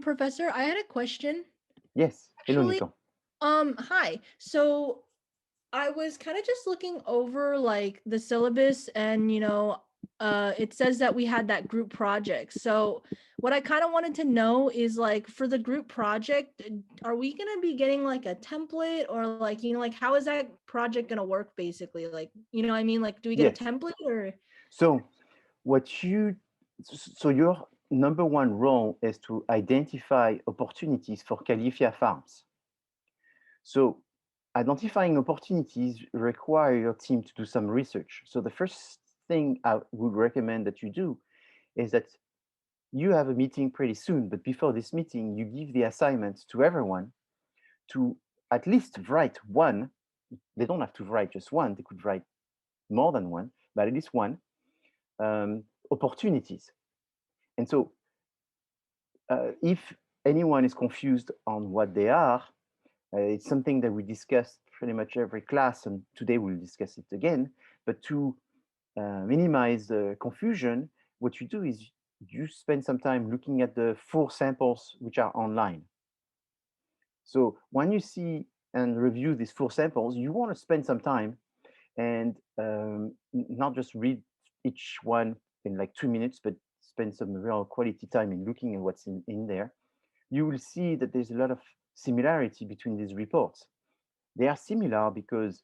Professor, I had a question. Yes. Hello, Actually, Nico. hi. So I was kind of just looking over like the syllabus and it says that we had that group project. So what I kind of wanted to know is like for the group project, are we going to be getting like a template or like, like how is that project going to work basically? Like, what I mean? Like, do we get a Yes. template or? So what you so your number one role is to identify opportunities for Califia farms. So identifying opportunities require your team to do some research. So the first thing I would recommend that you do is that you have a meeting pretty soon, but before this meeting, you give the assignment to everyone to at least write one. They don't have to write just one, they could write more than one, but at least one opportunities. And so if anyone is confused on what they are, it's something that we discuss pretty much every class, and today we'll discuss it again. But to minimize the confusion, what you do is you spend some time looking at the 4 samples which are online. So when you see and review these 4 samples, you want to spend some time and not just read each one in like 2 minutes, but spend some real quality time in looking at what's in there. You will see that there's a lot of similarity between these reports. They are similar because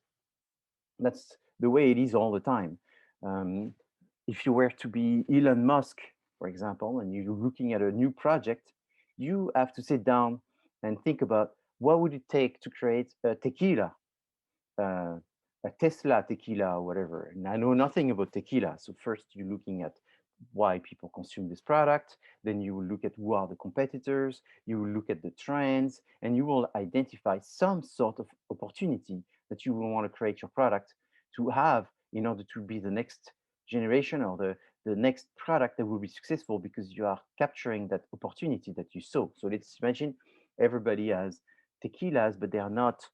that's the way it is all the time. Um, if you were to be Elon Musk, for example, and you're looking at a new project, you have to sit down and think about what would it take to create a tequila, uh, a Tesla tequila or whatever. And I know nothing about tequila. So first you're looking at why people consume this product. Then you will look at who are the competitors. You will look at the trends, and you will identify some sort of opportunity that you will want to create your product to have in order to be the next generation or the next product that will be successful because you are capturing that opportunity that you saw. So let's imagine everybody has tequilas, but they are not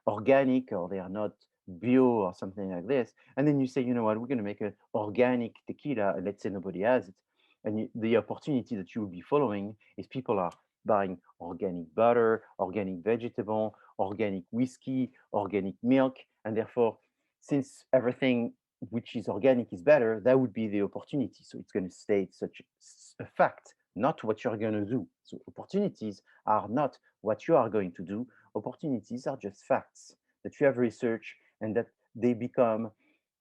organic or they are not bio or something like this. And then you say, you know what, we're going to make an organic tequila. And let's say nobody has it. And the opportunity that you will be following is people are buying organic butter, organic vegetable, organic whiskey, organic milk. And therefore, since everything which is organic is better, that would be the opportunity. So it's going to state such a fact, not what you're going to do. So opportunities are not what you are going to do. Opportunities are just facts that you have researched and that they become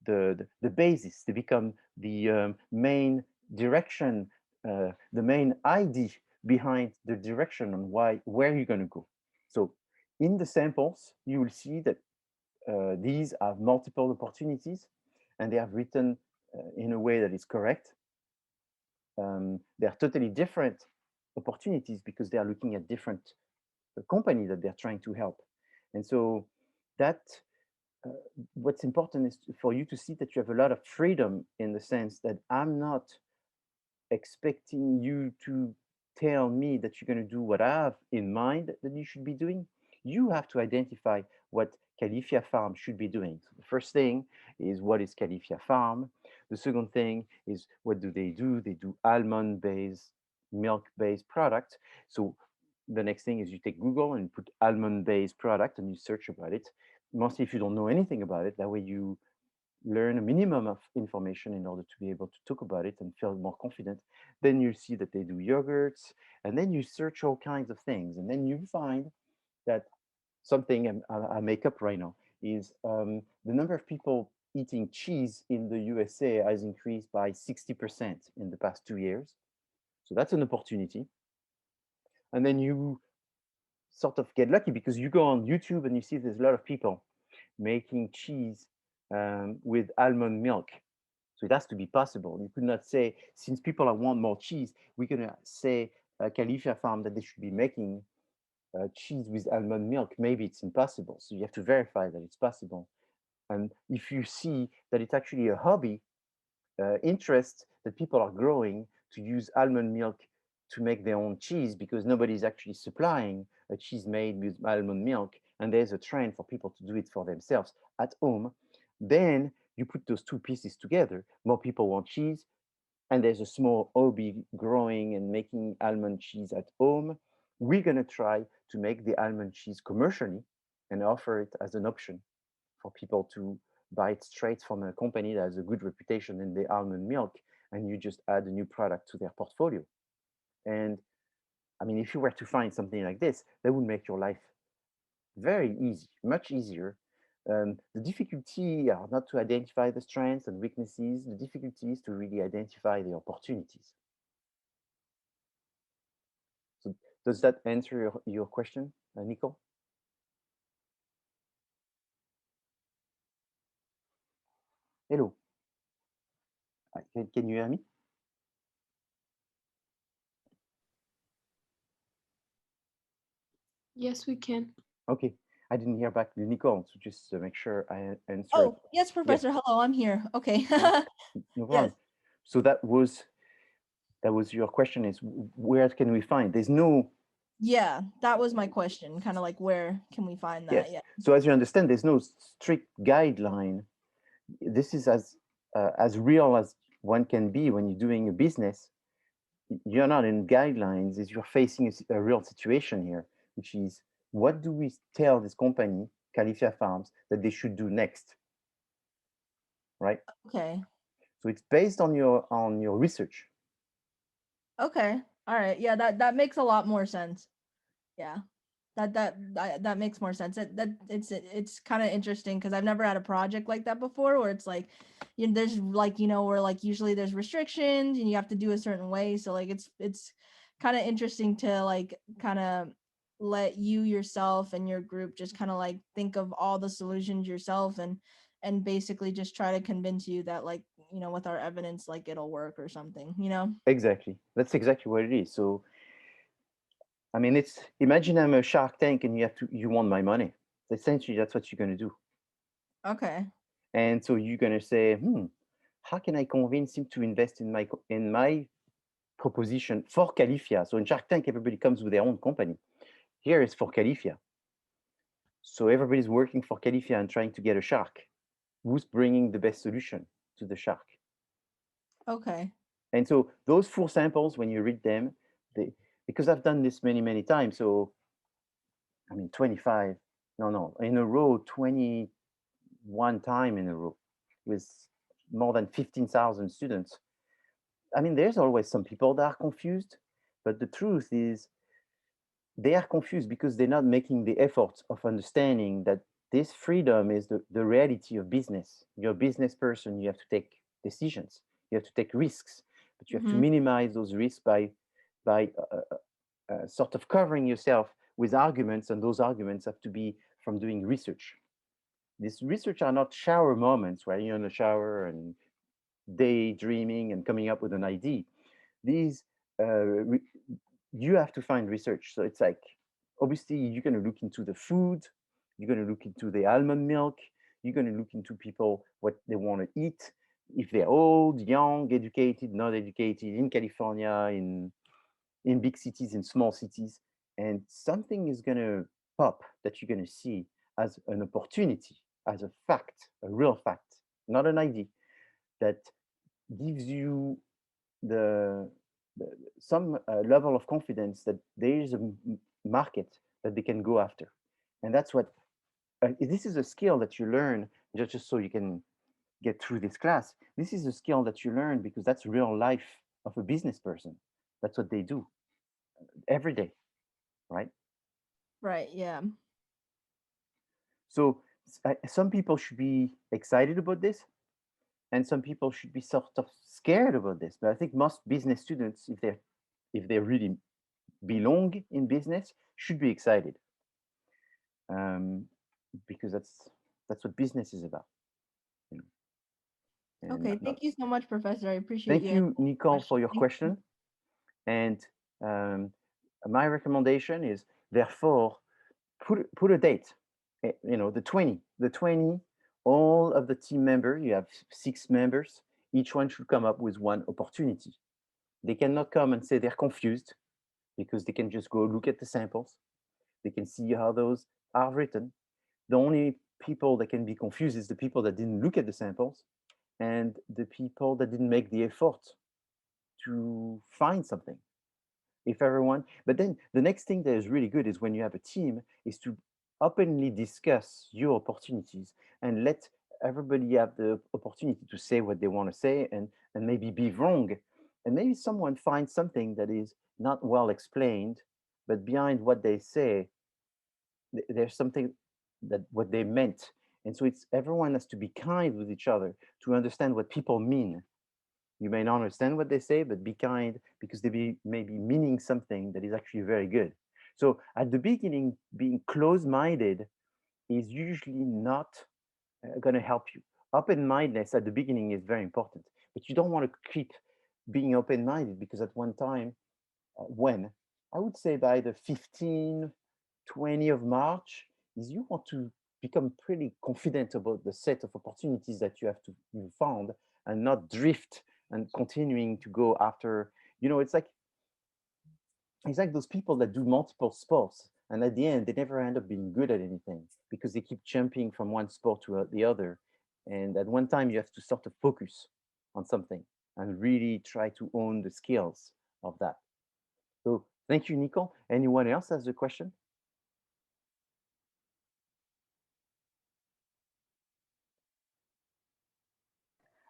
the basis, they become the main direction, the main idea behind the direction on where you're going to go. So in the samples, you will see that these have multiple opportunities and they have written in a way that is correct. They are totally different opportunities because they are looking at different company that they're trying to help. And so that uh, what's important is for you to see that you have a lot of freedom in the sense that I'm not expecting you to tell me that you're going to do what I have in mind that you should be doing. You have to identify what Califia Farm should be doing. So the first thing is what is Califia Farm? The second thing is what do? They do almond-based, milk-based product. So the next thing is you take Google and put almond-based product and you search about it. Mostly if you don't know anything about it, that way you learn a minimum of information in order to be able to talk about it and feel more confident. Then you see that they do yogurts, and then you search all kinds of things, and then you find that something I make up right now is the number of people eating cheese in the USA has increased by 60% in the past 2 years. So that's an opportunity. And then you sort of get lucky because you go on YouTube and you see there's a lot of people making cheese with almond milk. So it has to be possible. You could not say, since people want more cheese, we're going to say Califia Farm that they should be making cheese with almond milk. Maybe it's impossible. So you have to verify that it's possible. And if you see that it's actually a hobby, interest that people are growing to use almond milk to make their own cheese because nobody's actually supplying a cheese made with almond milk, and there's a trend for people to do it for themselves at home, then you put those two pieces together. More people want cheese, and there's a small hobby growing and making almond cheese at home, we're going to try to make the almond cheese commercially and offer it as an option for people to buy it straight from a company that has a good reputation in the almond milk, and you just add a new product to their portfolio. And I mean, if you were to find something like this, that would make your life very easy, much easier. The difficulty are not to identify the strengths and weaknesses. The difficulty is to really identify the opportunities. So does that answer your question, Nico? Hello. Can you hear me? Yes, we can. Okay. I didn't hear back the Nico, so just to make sure I answered. Oh, yes, Professor. Hello, I'm here. Okay. No problem. Yes. So that was your question, is where can we find? There's no. Yeah, that was my question. Kind of like, where can we find that? Yes. Yeah. So as you understand, there's no strict guideline. This is as real as one can be when you're doing a business. You're not in guidelines, is you're facing a real situation here, which is, what do we tell this company, Califia Farms, that they should do next, right? Okay. So it's based on your research. Okay. All right. Yeah, that makes a lot more sense. Yeah. That makes more sense. It's kind of interesting because I've never had a project like that before, where it's like, there's like, where like usually there's restrictions and you have to do a certain way. So like it's kind of interesting to like kind of let you yourself and your group just kind of like think of all the solutions yourself, and basically just try to convince you that, like, with our evidence, like, it'll work or something. Exactly. That's exactly what it is. So I mean, it's, imagine I'm a Shark Tank and you want my money. Essentially, that's what you're going to do. Okay. And so you're going to say, how can I convince him to invest in my proposition for Califia? So in Shark Tank, everybody comes with their own company. Here it's for Califia. So everybody's working for Califia and trying to get a shark. Who's bringing the best solution to the shark? Okay. And so those 4 samples, when you read them, because I've done this many, many times. So I mean, 25, no, in a row, 21 time in a row with more than 15,000 students. I mean, there's always some people that are confused, but the truth is they are confused because they're not making the effort of understanding that this freedom is the reality of business. You're a business person, you have to take decisions, you have to take risks, but you have to minimize those risks by sort of covering yourself with arguments, and those arguments have to be from doing research. These research are not shower moments where you're in the shower and daydreaming and coming up with an idea. These you have to find research. So it's like, obviously you're going to look into the food, you're going to look into the almond milk, you're going to look into people, what they want to eat, if they're old, young, educated, not educated, in California, in big cities, in small cities, and something is going to pop that you're going to see as an opportunity, as a fact, a real fact, not an idea, that gives you the, some level of confidence that there is a market that they can go after. And that's what this is a skill that you learn just so you can get through this class. This is a skill that you learn because that's real life of a business person. That's what they do every day, right? Right. Yeah. So some people should be excited about this, and some people should be sort of scared about this. But I think most business students, if they really belong in business, should be excited, because that's what business is about. You know? Okay. Thank you so much, Professor. I appreciate Thank you answering you, the Nicole, for question. your Thank you. question. And my recommendation is, therefore, put a date. The 20, all of the team members, you have 6 members, each one should come up with one opportunity. They cannot come and say they're confused, because they can just go look at the samples. They can see how those are written. The only people that can be confused is the people that didn't look at the samples and the people that didn't make the effort to find something. If everyone, but then the next thing that is really good is when you have a team is to openly discuss your opportunities and let everybody have the opportunity to say what they want to say and maybe be wrong. And maybe someone finds something that is not well explained, but behind what they say, there's something that what they meant. And so it's everyone has to be kind with each other to understand what people mean. You may not understand what they say, but be kind because they may be meaning something that is actually very good. So at the beginning, being close-minded is usually not going to help you. Open-mindedness at the beginning is very important, but you don't want to keep being open-minded because at one time, when I would say by the 15, 20 of March, is you want to become pretty confident about the set of opportunities that you found and not drift and continuing to go after, it's like those people that do multiple sports and at the end they never end up being good at anything because they keep jumping from one sport to the other. And at one time you have to sort of focus on something and really try to own the skills of that. So thank you, Nicole. Anyone else has a question?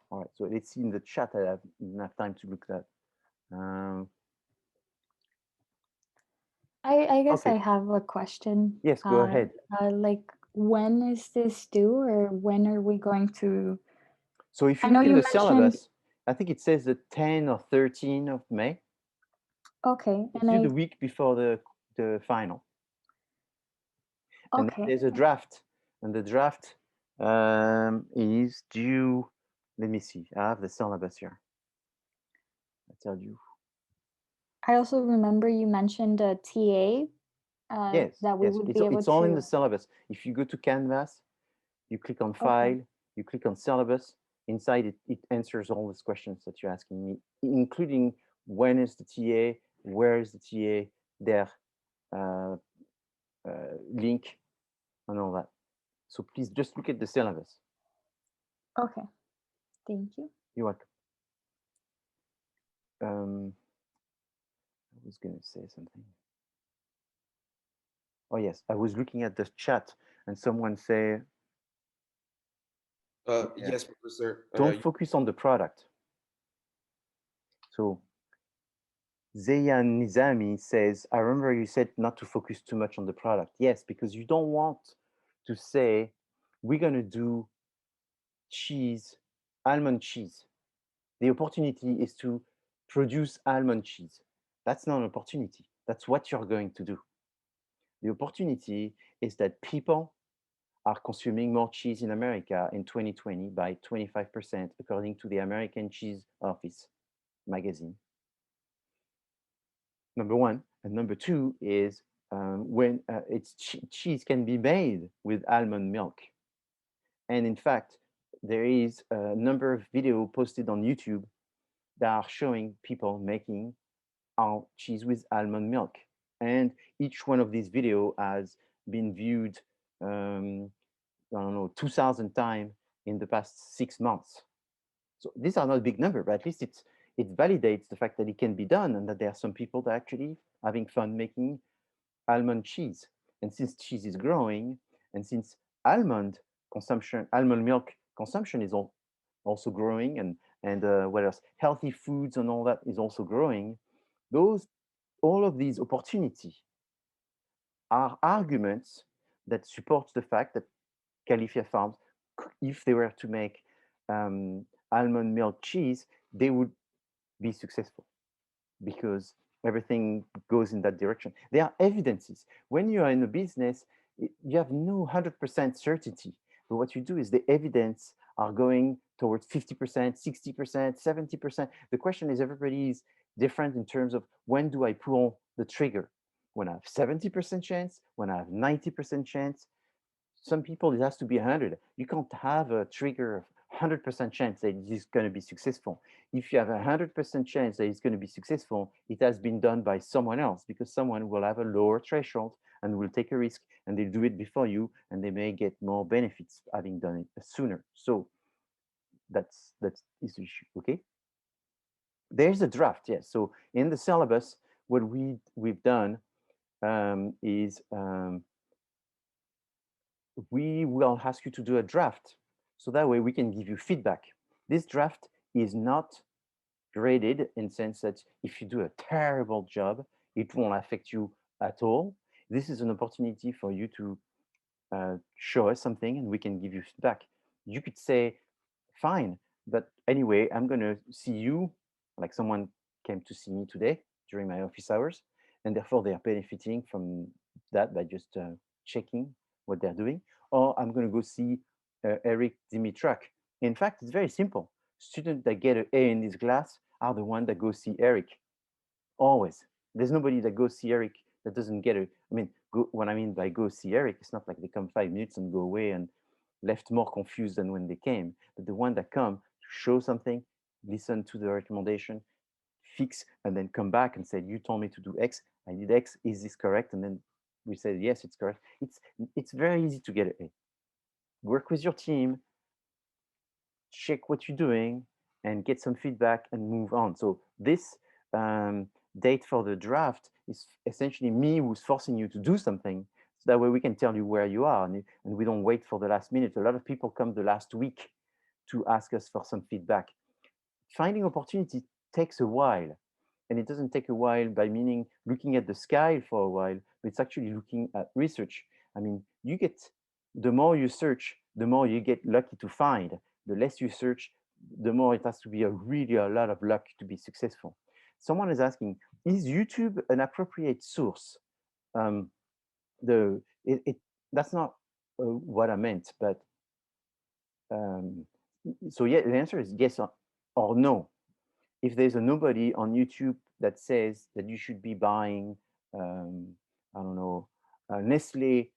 All right, so let's see in the chat. I have enough time to look at. I guess I Okay, have a question. yes, go ahead. Like, when is this due, or when are we going to? So if I you know look in you the mentioned. syllabus, I think it says the 10 or 13 of May. Okay, It's and due the week before the final. And then okay, there's a draft, and the draft is due. Let me see. I have the syllabus here. I tell you. I also remember you mentioned a TA Yes, that we yes. would It's be able it's all in the to. syllabus. If you go to Canvas, you click on Okay, File, you click on Syllabus. Inside it answers all these questions that you're asking me, including when is the TA, where is the TA, their uh, link, and all that. So please just look at the syllabus. okay, thank you. You're welcome. I was going to say something. Oh yes, I was looking at the chat and someone say, yeah, Yes, Professor. don't focus on the product. So Zayan Nizami says, I remember you said not to focus too much on the product. Yes, because you don't want to say, we're going to do cheese, almond cheese. The opportunity is to produce almond cheese. That's not an opportunity. That's what you're going to do. The opportunity is that people are consuming more cheese in America in 2020 by 25%, according to the American Cheese Office magazine. Number one. And number two is when cheese can be made with almond milk. And in fact, there is a number of videos posted on YouTube that are showing people making cheese with almond milk. And each one of these videos has been viewed I don't know, 2,000 times in the past 6 months. So these are not a big number, but at least it validates the fact that it can be done and that there are some people that are actually having fun making almond cheese. And since cheese is growing, and since almond milk consumption is also growing, and what else? Healthy foods and all that is also growing. All of these opportunities are arguments that support the fact that Califia Farms, if they were to make almond milk cheese, they would be successful because everything goes in that direction. There are evidences. When you are in a business, you have no 100% certainty. But what you do is the evidence are going towards 50%, 60%, 70%. The question is everybody is different in terms of when do I pull the trigger? When I have 70% chance, when I have 90% chance, some people it has to be 100. You can't have a trigger of 100% chance that it's going to be successful. If you have a 100% chance that it's going to be successful, it has been done by someone else because someone will have a lower threshold and will take a risk and they'll do it before you and they may get more benefits having done it sooner. So that's the issue. Okay. There's a draft, yes. So in the syllabus, what we've done is we will ask you to do a draft. So that way we can give you feedback. This draft is not graded in the sense that if you do a terrible job, it won't affect you at all. This is an opportunity for you to show us something and we can give you feedback. You could say, fine, but anyway, I'm going to see you, like someone came to see me today during my office hours, and therefore they are benefiting from that by just checking what they're doing. Or I'm going to go see Eric Dimitrak. In fact, it's very simple. Students that get an A in this class are the ones that go see Eric. Always. There's nobody that goes see Eric that doesn't get a. I mean, what I mean by go see Eric, it's not like they come 5 minutes and go away and left more confused than when they came. But the one that come to show something, listen to the recommendation, fix, and then come back and say, you told me to do X, I did X, is this correct? And then we said, yes, it's correct. It's very easy to get an A. Work with your team, check what you're doing, and get some feedback and move on. So this date for the draft is essentially me who's forcing you to do something. So that way we can tell you where you are and we don't wait for the last minute. A lot of people come the last week to ask us for some feedback. Finding opportunity takes a while. And it doesn't take a while by meaning looking at the sky for a while, but it's actually looking at research. I mean, the more you search, the more you get lucky to find. The less you search, the more it has to be really a lot of luck to be successful. Someone is asking, is YouTube an appropriate source? That's not what I meant, but so yeah, the answer is yes or no. If there's a nobody on YouTube that says that you should be buying, I don't know, Nestle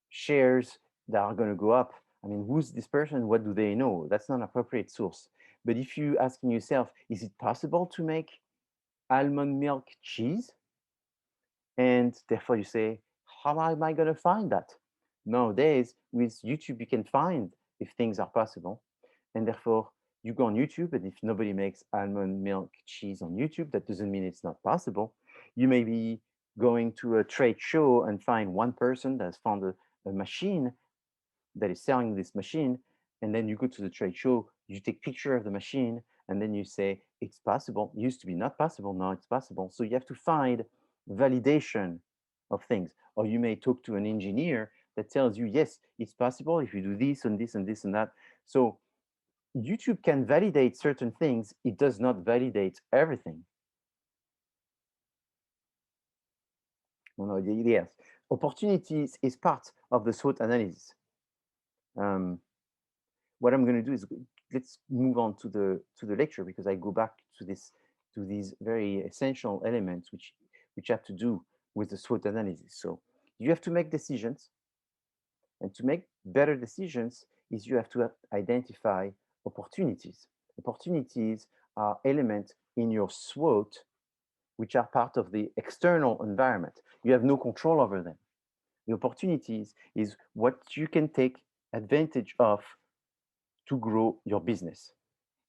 shares that are going to go up, I mean, who's this person? What do they know? That's not an appropriate source. But if you asking yourself, is it possible to make almond milk cheese? And therefore you say, how am I going to find that? Nowadays, with YouTube, you can find if things are possible. And therefore, you go on YouTube, and if nobody makes almond milk cheese on YouTube, that doesn't mean it's not possible. You may be going to a trade show and find one person that's found a machine that is selling this machine, and then you go to the trade show, you take picture of the machine, and then you say, it's possible. It used to be not possible, now it's possible. So you have to find validation of things. Or you may talk to an engineer that tells you, yes, it's possible if you do this and this and this and that. So YouTube can validate certain things. It does not validate everything. No, yes. Opportunities is part of the SWOT analysis. What I'm going to do is let's move on to the lecture, because I go back to these very essential elements which have to do with the SWOT analysis. So you have to make decisions, and to make better decisions is you have to identify opportunities. Opportunities are elements in your SWOT which are part of the external environment. You have no control over them. The opportunities is what you can take advantage of to grow your business.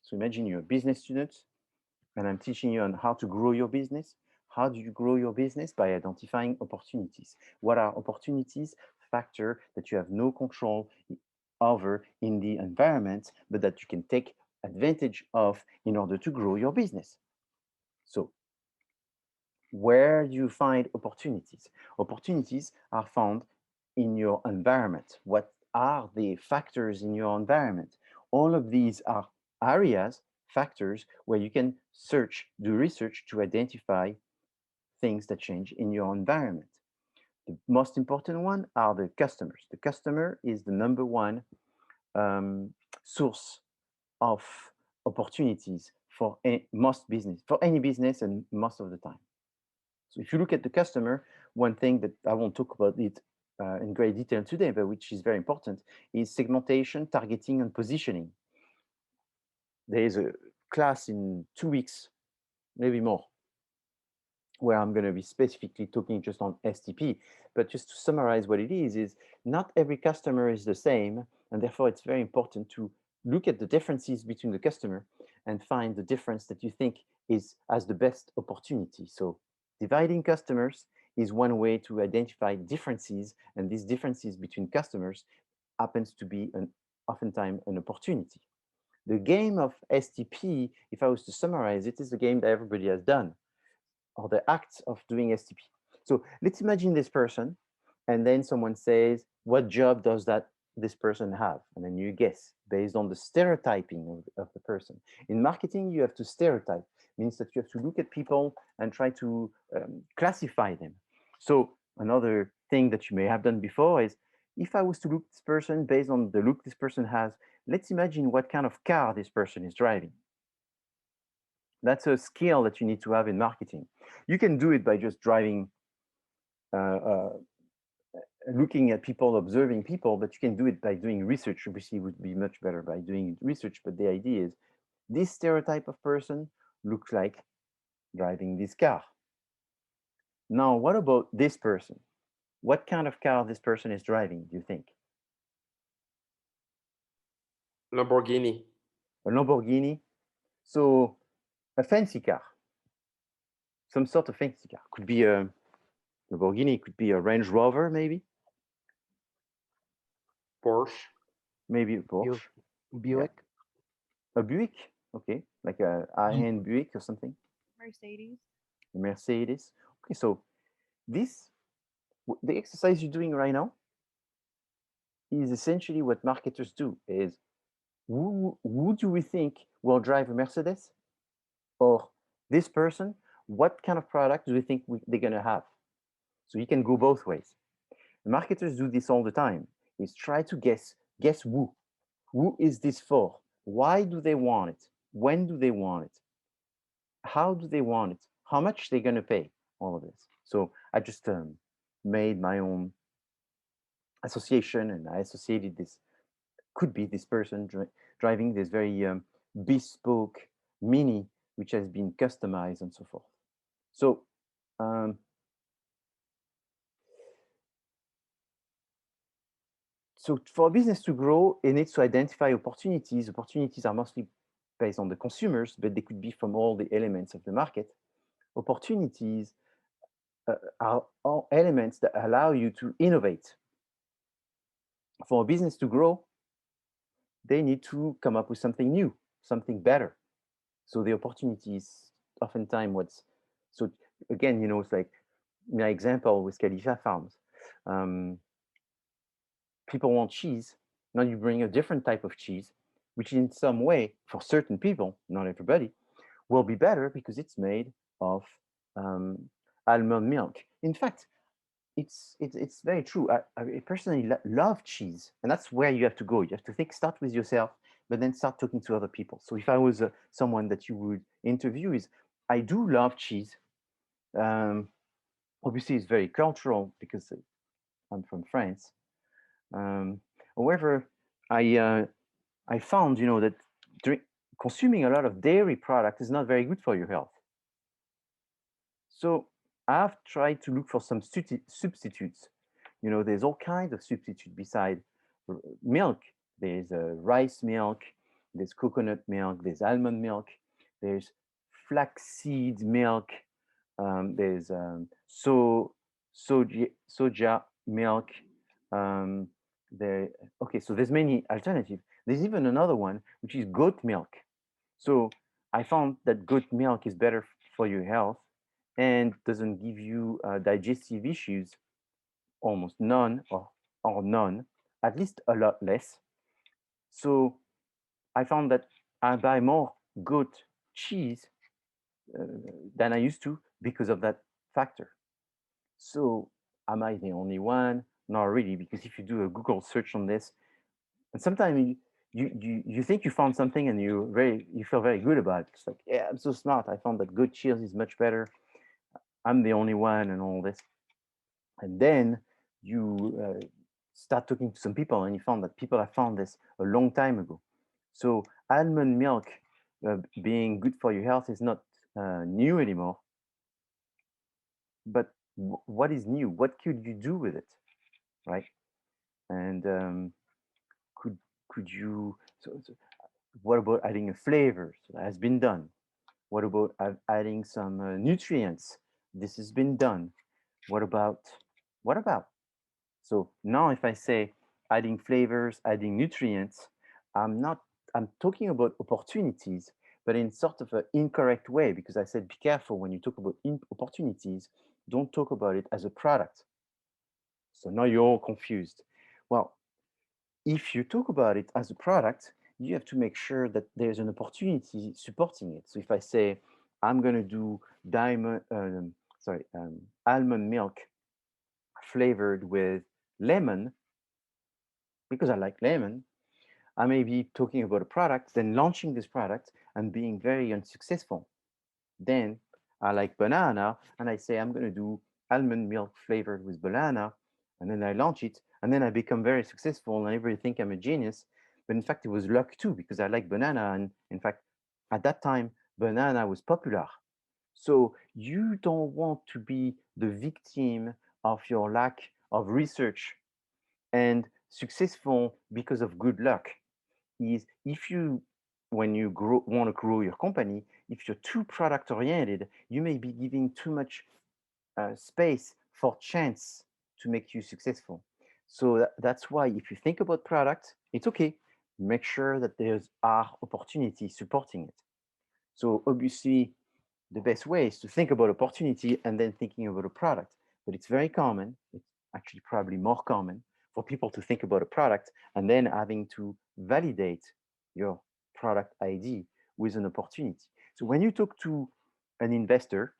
So imagine you're a business student and I'm teaching you on how to grow your business. How do you grow your business? By identifying opportunities. What are opportunities? Factor that you have no control over in the environment, but that you can take advantage of in order to grow your business. So where do you find opportunities? Opportunities are found in your environment. What are the factors in your environment? All of these are areas, factors, where you can search, do research to identify things that change in your environment. The most important one are the customers. The customer is the number one source of opportunities for any business and most of the time. So if you look at the customer, one thing that I won't talk about it in great detail today, but which is very important, is segmentation, targeting, and positioning. There is a class in 2 weeks, maybe more, where I'm going to be specifically talking just on STP. But just to summarize what it is not every customer is the same, and therefore it's very important to look at the differences between the customer and find the difference that you think is as the best opportunity. So dividing customers is one way to identify differences, and these differences between customers happens to be oftentimes an opportunity. The game of STP, if I was to summarize it, is a game that everybody has done, or the act of doing STP. So let's imagine this person, and then someone says, what job does this person have? And then you guess based on the stereotyping of the person. In marketing, you have to stereotype. It means that you have to look at people and try to classify them. So another thing that you may have done before is, if I was to look at this person based on the look this person has, let's imagine what kind of car this person is driving. That's a skill that you need to have in marketing. You can do it by just driving, looking at people, observing people, but you can do it by doing research. Obviously, it would be much better by doing research, but the idea is this stereotype of person looks like driving this car. Now, what about this person? What kind of car this person is driving, do you think? Lamborghini. A Lamborghini? So a fancy car, some sort of fancy car. Could be a Lamborghini, could be a Range Rover, maybe. Porsche. Maybe a Porsche. Buick. A Buick, okay, like a high-end Buick or something. Mercedes. A Mercedes. Okay, so this, the exercise you're doing right now is essentially what marketers do, is who do we think will drive a Mercedes? Or this person, what kind of product do we think they're gonna have? So you can go both ways. Marketers do this all the time, is try to guess who. Who is this for? Why do they want it? When do they want it? How do they want it? How much they're gonna pay? All of this. So I just made my own association, and I associated this, could be this person driving this very bespoke Mini, which has been customized and so forth. So so for a business to grow, it needs to identify opportunities. Opportunities are mostly based on the consumers, but they could be from all the elements of the market. Opportunities are all elements that allow you to innovate. For a business to grow, they need to come up with something new, something better. So the opportunities oftentimes what's, so again, it's like my example with Khalifa Farms. People want cheese. Now you bring a different type of cheese, which in some way, for certain people, not everybody, will be better because it's made of almond milk. In fact, it's very true. I personally love cheese, and that's where you have to go. You have to start with yourself, but then start talking to other people. So if I was someone that you would interview, I do love cheese. Obviously, it's very cultural because I'm from France. However, I found, that consuming a lot of dairy product is not very good for your health. So I've tried to look for some substitutes. There's all kinds of substitutes beside milk. There's rice milk, there's coconut milk, there's almond milk, there's flaxseed milk, there's soja milk. Okay, so there's many alternatives. There's even another one, which is goat milk. So I found that goat milk is better for your health and doesn't give you digestive issues, almost none or none, at least a lot less. So I found that I buy more goat cheese than I used to because of that factor. So am I the only one? Not really, because if you do a Google search on this, and sometimes you think you found something and you feel very good about it. It's like, yeah, I'm so smart. I found that goat cheese is much better. I'm the only one and all this. And then you start talking to some people and you found that people have found this a long time ago. So almond milk being good for your health is not new anymore. But what is new? What could you do with it, right? And could you? So What about adding a flavor? So that has been done. What about adding some nutrients? This has been done. What about, what about? So now if I say adding flavors, adding nutrients, I'm talking about opportunities, but in sort of an incorrect way, because I said, be careful when you talk about opportunities, don't talk about it as a product. So now you're all confused. Well, if you talk about it as a product, you have to make sure that there's an opportunity supporting it. So if I say, I'm going to do almond milk flavored with lemon, because I like lemon, I may be talking about a product, then launching this product and being very unsuccessful. Then I like banana and I say, I'm going to do almond milk flavored with banana. And then I launch it and then I become very successful and everybody think I'm a genius. But in fact, it was luck too, because I like banana. And in fact, at that time, banana was popular. So you don't want to be the victim of your lack of research and successful because of good luck. Is if you, when you want to grow your company, if you're too product oriented, you may be giving too much space for chance to make you successful. So that's why if you think about product, it's okay. Make sure that there's are opportunities supporting it. So obviously, the best way is to think about opportunity and then thinking about a product. But it's very common. It's actually probably more common for people to think about a product and then having to validate your product ID with an opportunity. So when you talk to an investor,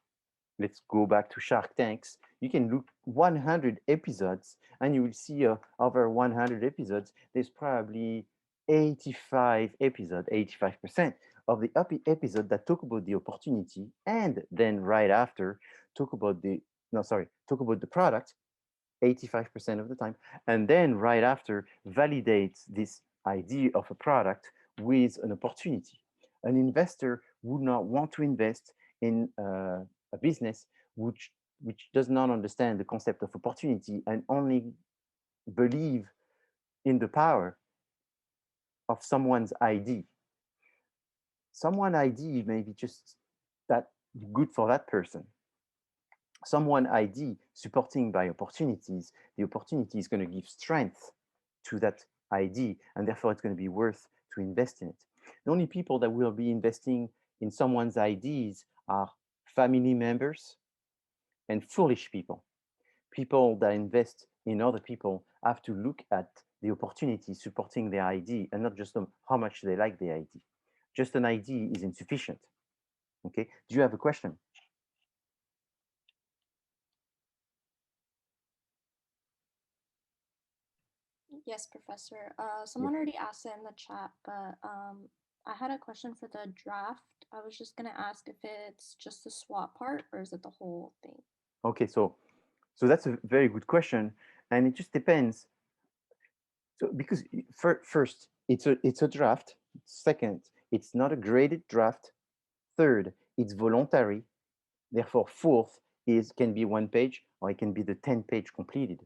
let's go back to Shark Tanks, you can look 100 episodes and you will see over 100 episodes, there's probably 85 episodes, 85% of the episode that talk about the opportunity and then right after talk about talk about the product 85% of the time, and then right after validate this idea of a product with an opportunity. An investor would not want to invest in a business which does not understand the concept of opportunity and only believe in the power of someone's ID. Someone ID may be just that good for that person. Someone ID supporting by opportunities, the opportunity is going to give strength to that ID, and therefore it's going to be worth to invest in it. The only people that will be investing in someone's IDs are family members and foolish people. People that invest in other people have to look at the opportunity supporting their ID and not just how much they like the ID. Just an ID is insufficient. Okay, do you have a question? Yes, Professor. Someone already asked it in the chat, but I had a question for the draft. I was just gonna ask if it's just the SWOT part or is it the whole thing? Okay, so that's a very good question, and it just depends. So because first, it's a draft. Second, it's not a graded draft. Third, it's voluntary. Therefore, fourth is can be 1 page or it can be the 10-page completed.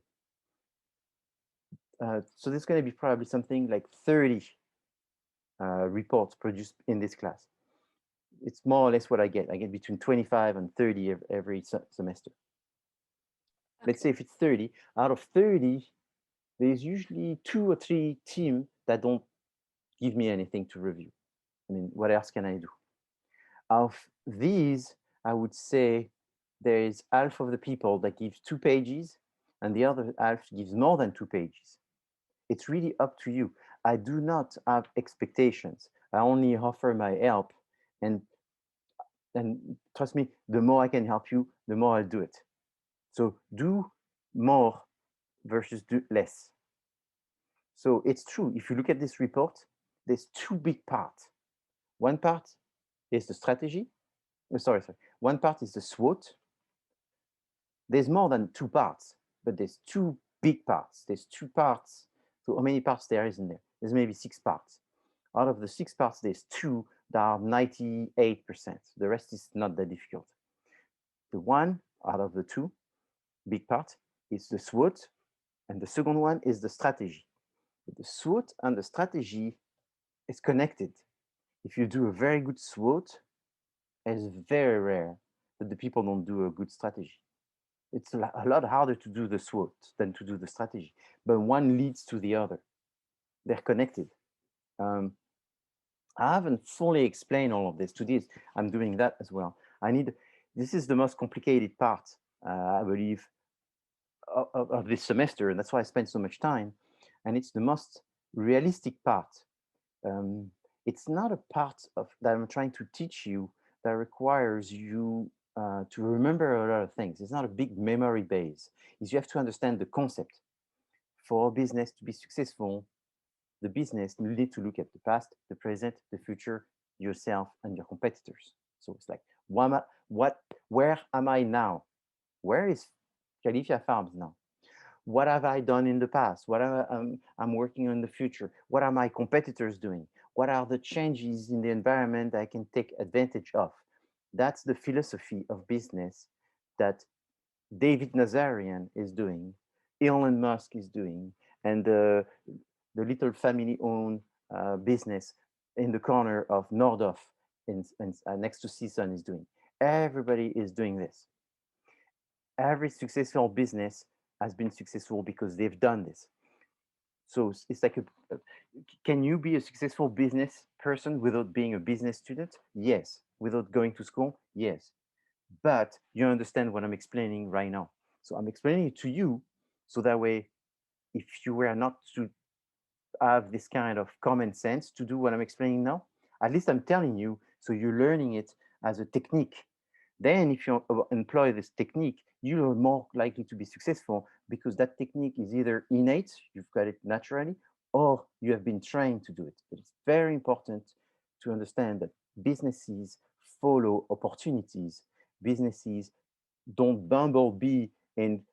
So there's going to be probably something like 30 reports produced in this class. It's more or less what I get. I get between 25 and 30 every semester. Okay. Let's say if it's 30, out of 30, there's usually 2 or 3 teams that don't give me anything to review. I mean, what else can I do? Of these, I would say there is half of the people that gives 2 pages and the other half gives more than 2 pages. It's really up to you. I do not have expectations. I only offer my help, and trust me, the more I can help you, the more I'll do it. So do more versus do less. So it's true. If you look at this report, there's 2 big parts. One part is the strategy. Sorry. One part is the SWOT. There's more than 2 parts, but there's 2 big parts. There's 2 parts. So how many parts there is in there? There's maybe 6 parts. Out of the 6 parts, there's 2 that are 98%. The rest is not that difficult. The one out of the 2 big parts is the SWOT, and the second one is the strategy. The SWOT and the strategy is connected. if you do a very good SWOT, it's very rare that the people don't do a good strategy. It's a lot harder to do the SWOT than to do the strategy, but one leads to the other. They're connected. I haven't fully explained all of this. Today, I'm doing that as well. This is the most complicated part, I believe, of this semester, and that's why I spent so much time. And it's the most realistic part. It's not a part of that I'm trying to teach you that requires you to remember a lot of things. It's not a big memory base. Is you have to understand the concept. For a business to be successful, the business need to look at the past, the present, the future, yourself, and your competitors. So it's like, where am I now? Where is Califia Farms now? What have I done in the past? What I'm working on in the future? What are my competitors doing? What are the changes in the environment I can take advantage of? That's the philosophy of business that David Nazarian is doing, Elon Musk is doing, and the little family-owned business in the corner of Nordhoff next to CSUN is doing. Everybody is doing this. Every successful business has been successful because they've done this. So it's like, can you be a successful business person without being a business student? Yes. Without going to school? Yes. But you understand what I'm explaining right now. So I'm explaining it to you, so that way, if you were not to have this kind of common sense to do what I'm explaining now, at least I'm telling you, so you're learning it as a technique. Then if you employ this technique, you are more likely to be successful, because that technique is either innate, you've got it naturally, or you have been trained to do it. But it's very important to understand that businesses follow opportunities. Businesses don't bumblebee in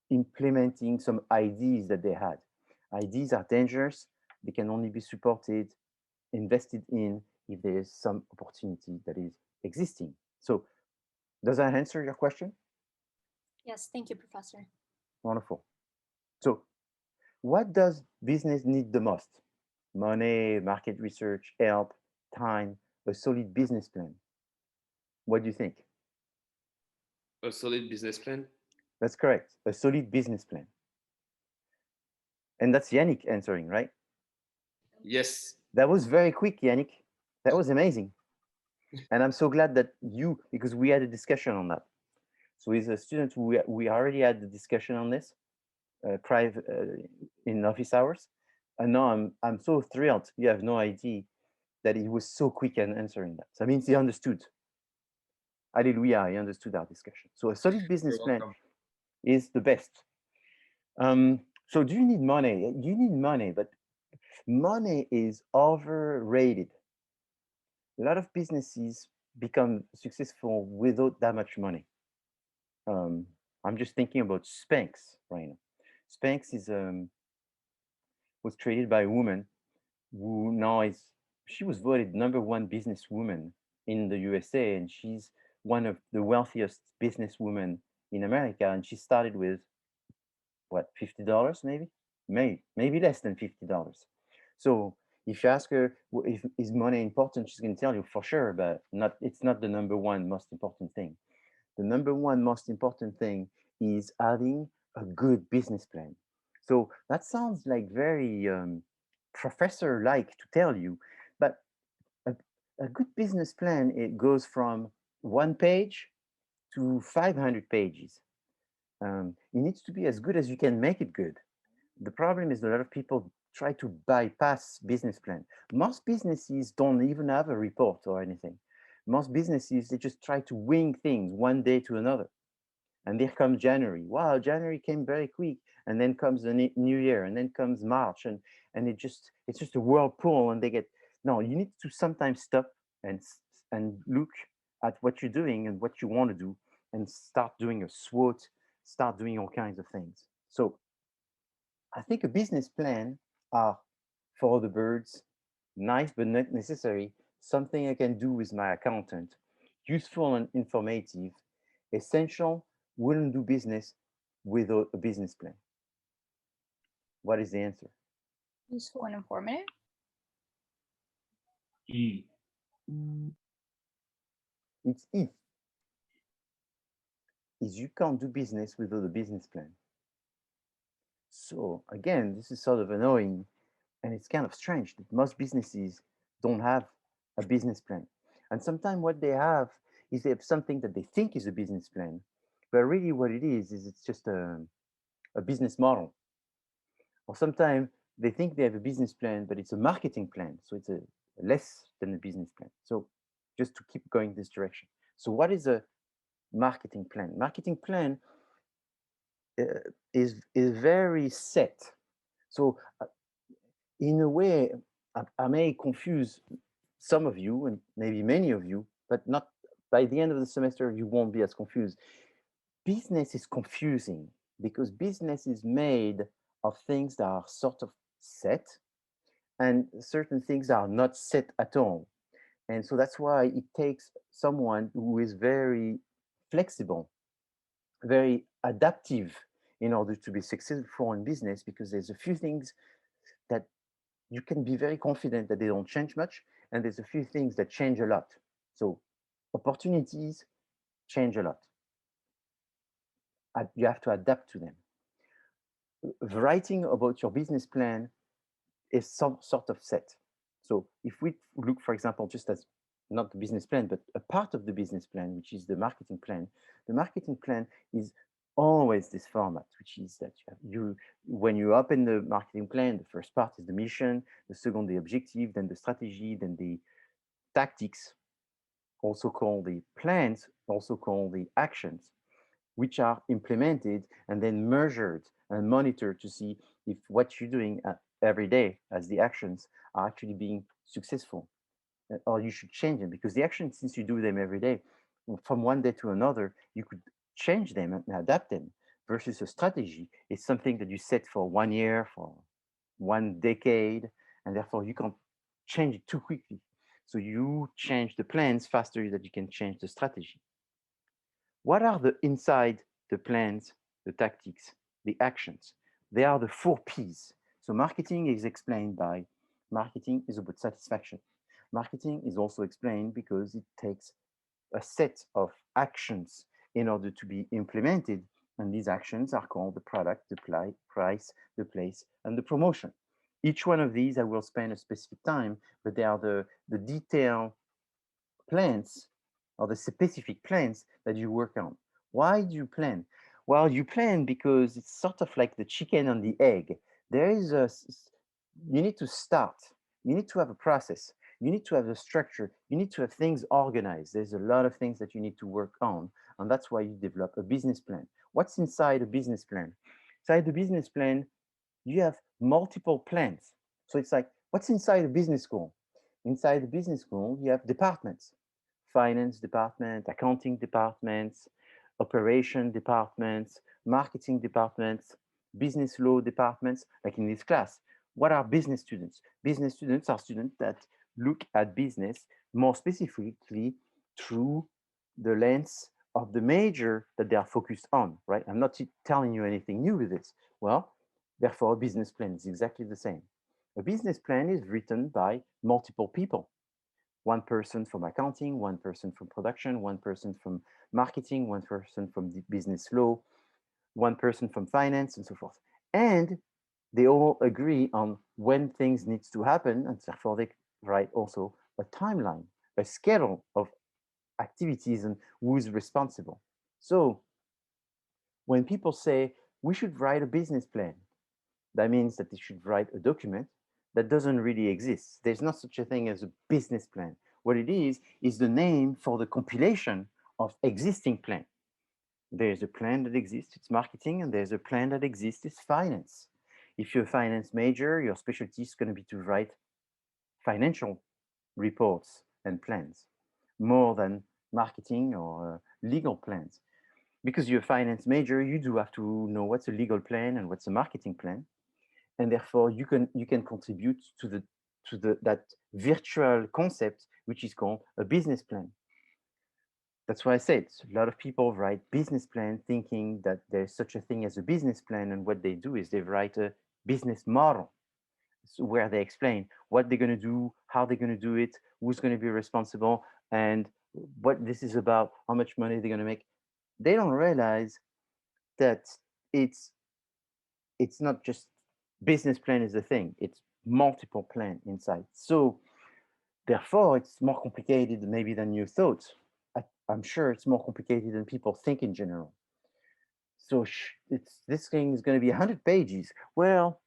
implementing some ideas that they had. Ideas are dangerous. They can only be supported, invested in, if there is some opportunity that is existing. So does that answer your question? Yes, thank you, Professor. Wonderful. So what does business need the most? Money, market research, help, time, a solid business plan. What do you think? A solid business plan. That's correct. A solid business plan. And that's Yannick answering, right? Yes. That was very quick, Yannick. That was amazing. And I'm so glad that because we had a discussion on that. So he's a student, we already had the discussion on this private in office hours. And now I'm so thrilled. You have no idea that he was so quick in answering that. So that means he understood. Hallelujah, he understood our discussion. So a solid business plan is the best. So do you need money? You need money, but money is overrated. A lot of businesses become successful without that much money. I'm just thinking about Spanx right now. Spanx was created by a woman who now she was voted #1 businesswoman in the USA, and she's one of the wealthiest businesswomen in America. And she started with what, $50 maybe less than $50. So if you ask her if is money important, she's going to tell you for sure, but it's not the #1 most important thing. The #1 most important thing is having a good business plan. So that sounds like very professor-like to tell you, but a good business plan, it goes from 1 page to 500 pages. It needs to be as good as you can make it good. The problem is a lot of people try to bypass business plan. Most businesses don't even have a report or anything. Most businesses, they just try to wing things one day to another. And there comes January. Wow, January came very quick. And then comes the new year, and then comes March, and it's just a whirlpool, and they get, no, you need to sometimes stop and look at what you're doing and what you want to do, and start doing a SWOT, start doing all kinds of things. So I think a business plan are for the birds, nice but not necessary, something I can do with my accountant, useful and informative, essential, wouldn't do business without a business plan. What is the answer? Useful and informative. It's E. Is you can't do business without a business plan. So again, this is sort of annoying, and it's kind of strange that most businesses don't have a business plan. And sometimes what they have is they have something that they think is a business plan, but really what it is it's just a business model. Or sometimes they think they have a business plan, but it's a marketing plan. So it's a less than a business plan. So just to keep going this direction. So what is a marketing plan? Marketing plan is very set. So in a way, I may confuse some of you and maybe many of you, but not by the end of the semester, you won't be as confused. Business is confusing because business is made of things that are sort of set and certain things are not set at all. And so that's why it takes someone who is very flexible, very adaptive in order to be successful in business, because there's a few things that you can be very confident that they don't change much, and there's a few things that change a lot. So opportunities change a lot. You have to adapt to them. Writing about your business plan is some sort of set. So if we look, for example, just as not the business plan, but a part of the business plan, which is the marketing plan is always this format, which is that when you open the marketing plan, the first part is the mission, the second the objective, then the strategy, then the tactics, also called the plans, also called the actions, which are implemented and then measured and monitored to see if what you're doing every day as the actions are actually being successful, or you should change them, because the actions, since you do them every day, from one day to another, you could change them and adapt them, versus a strategy is something that you set for 1 year, for 1 decade, and therefore you can't change it too quickly. So you change the plans faster than you can change the strategy. What are the inside the plans, the tactics, the actions? They are the 4 Ps. So marketing is explained by marketing is about satisfaction. Marketing is also explained because it takes a set of actions in order to be implemented. And these actions are called the product, the price, the place, and the promotion. Each one of these I will spend a specific time, but they are the detailed plans or the specific plans that you work on. Why do you plan? Well, you plan because it's sort of like the chicken and the egg. There is you need to start. You need to have a process. You need to have a structure. You need to have things organized. There's a lot of things that you need to work on. And that's why you develop a business plan. What's inside a business plan? Inside the business plan, you have multiple plans. So it's like, what's inside a business school? Inside the business school, you have departments: finance department, accounting departments, operation departments, marketing departments, business law departments. Like in this class, what are business students? Business students are students that look at business more specifically through the lens of the major that they are focused on, right? I'm not telling you anything new with this. Well, therefore, a business plan is exactly the same. A business plan is written by multiple people. One person from accounting, one person from production, one person from marketing, one person from the business law, one person from finance, and so forth. And they all agree on when things needs to happen, and therefore they write also a timeline, a schedule of activities and who's responsible. So when people say we should write a business plan, that means that they should write a document that doesn't really exist. There's not such a thing as a business plan. What it is the name for the compilation of existing plan. There's a plan that exists, it's marketing, and there's a plan that exists, it's finance. If you're a finance major, your specialty is going to be to write financial reports and plans more than marketing or legal plans. Because you're a finance major, you do have to know what's a legal plan and what's a marketing plan, and therefore you can contribute to that virtual concept which is called a business plan. That's why I said a lot of people write business plan thinking that there's such a thing as a business plan, and what they do is they write a business model. where they explain what they're going to do, how they're going to do it, who's going to be responsible, and what this is about, how much money they're going to make. They don't realize that it's not just business plan is the thing, it's multiple plan inside. So therefore, it's more complicated maybe than you thought. I'm sure it's more complicated than people think in general. So this thing is going to be 100 pages. Well,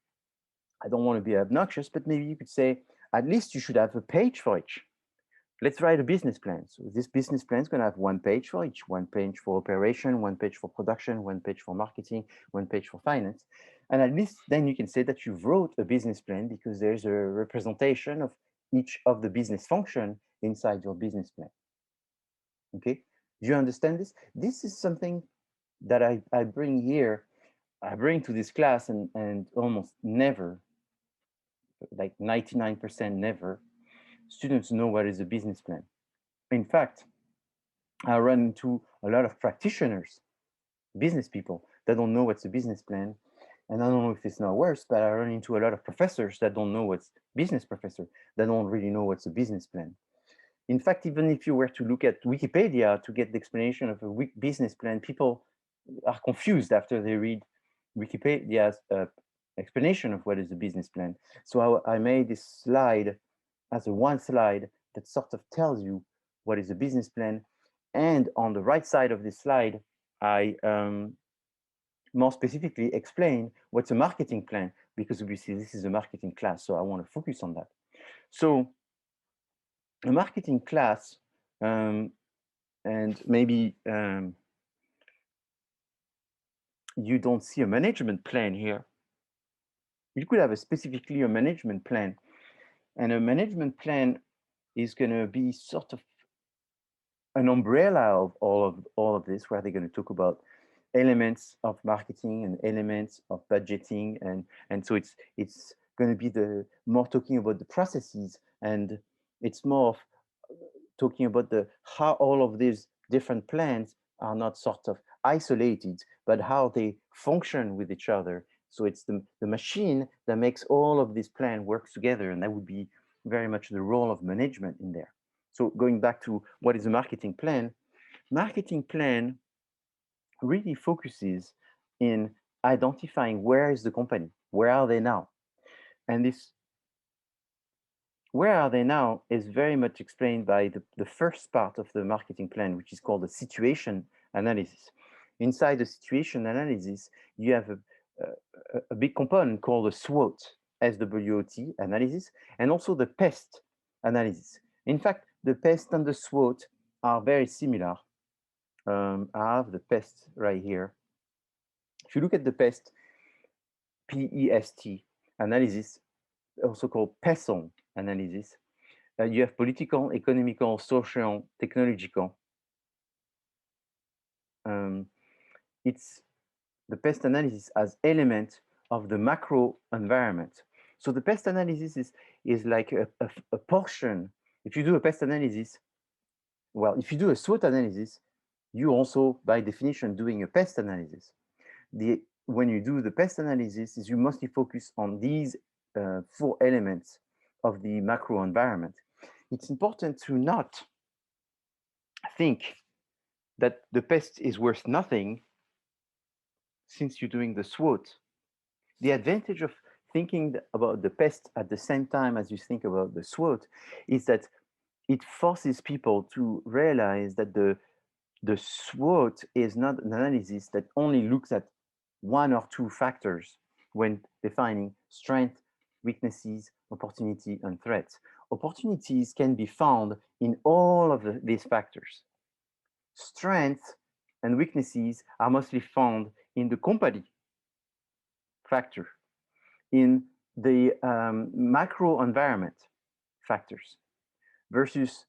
I don't want to be obnoxious, but maybe you could say, at least you should have a page for each. Let's write a business plan. So this business plan is going to have one page for each, one page for operation, one page for production, one page for marketing, one page for finance. And at least then you can say that you've wrote a business plan because there's a representation of each of the business function inside your business plan. Okay, do you understand this? This is something that I bring here, I bring to this class, and almost never, like 99% never, students know what is a business plan. In fact, I run into a lot of practitioners, business people, that don't know what's a business plan. And I don't know if it's not worse, but I run into a lot of professors that don't know what's business professor, that don't really know what's a business plan. In fact, even if you were to look at Wikipedia to get the explanation of a business plan, people are confused after they read Wikipedia's explanation of what is a business plan. So I made this slide as a one slide that sort of tells you what is a business plan. And on the right side of this slide, I more specifically explain what's a marketing plan, because obviously this is a marketing class, so I want to focus on that. So a marketing class, and maybe you don't see a management plan here. You could have specifically a management plan, and a management plan is going to be sort of an umbrella of all of this, where they're going to talk about elements of marketing and elements of budgeting, and so it's going to be more talking about the processes, and it's more of talking about how all of these different plans are not sort of isolated, but how they function with each other. So it's the machine that makes all of these plans work together, and that would be very much the role of management in there. So going back to what is a marketing plan really focuses in identifying where is the company, where are they now? And this where are they now is very much explained by the first part of the marketing plan, which is called the situation analysis. Inside the situation analysis, you have a big component called the SWOT, SWOT analysis, and also the PEST analysis. In fact, the PEST and the SWOT are very similar. I have the PEST right here. If you look at the PEST, P-E-S-T analysis, also called PESON analysis, you have political, economical, social, technological. It's the PEST analysis as element of the macro environment. So the PEST analysis is like a portion. If you do a PEST analysis, well, if you do a SWOT analysis, you also, by definition, doing a PEST analysis. When you do the PEST analysis, you mostly focus on these 4 elements of the macro environment. It's important to not think that the PEST is worth nothing since you're doing the SWOT. The advantage of thinking about the PEST at the same time as you think about the SWOT is that it forces people to realize that the SWOT is not an analysis that only looks at 1 or 2 factors when defining strength, weaknesses, opportunity, and threats. Opportunities can be found in all of these factors. Strengths and weaknesses are mostly found in the company factor, in the macro environment factors, versus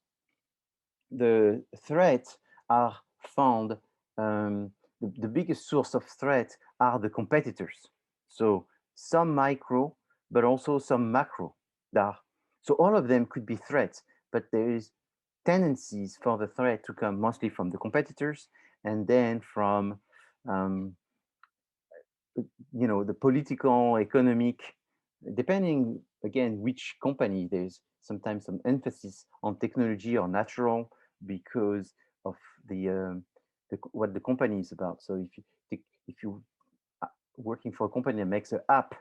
the threats are found, the biggest source of threat are the competitors. So some micro, but also some macro. So all of them could be threats, but there is tendencies for the threat to come mostly from the competitors, and then from the political, economic, depending again, which company, there's sometimes some emphasis on technology or natural because of what the company is about. So if you working for a company that makes an app,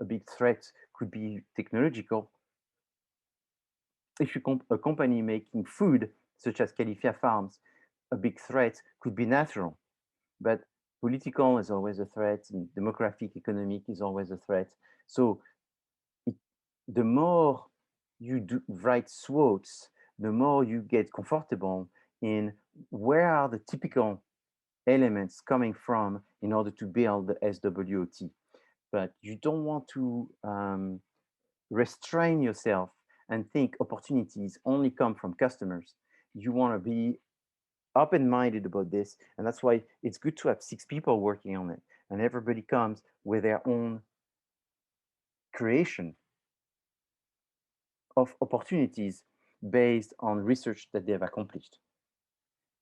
a big threat could be technological. If you a company making food, such as Califia Farms, a big threat could be natural. But political is always a threat, and demographic, economic is always a threat. So the more you write SWOTs, the more you get comfortable in where are the typical elements coming from in order to build the SWOT. But you don't want to restrain yourself and think opportunities only come from customers. You want to be open-minded about this, and that's why it's good to have 6 people working on it, and everybody comes with their own creation of opportunities based on research that they have accomplished.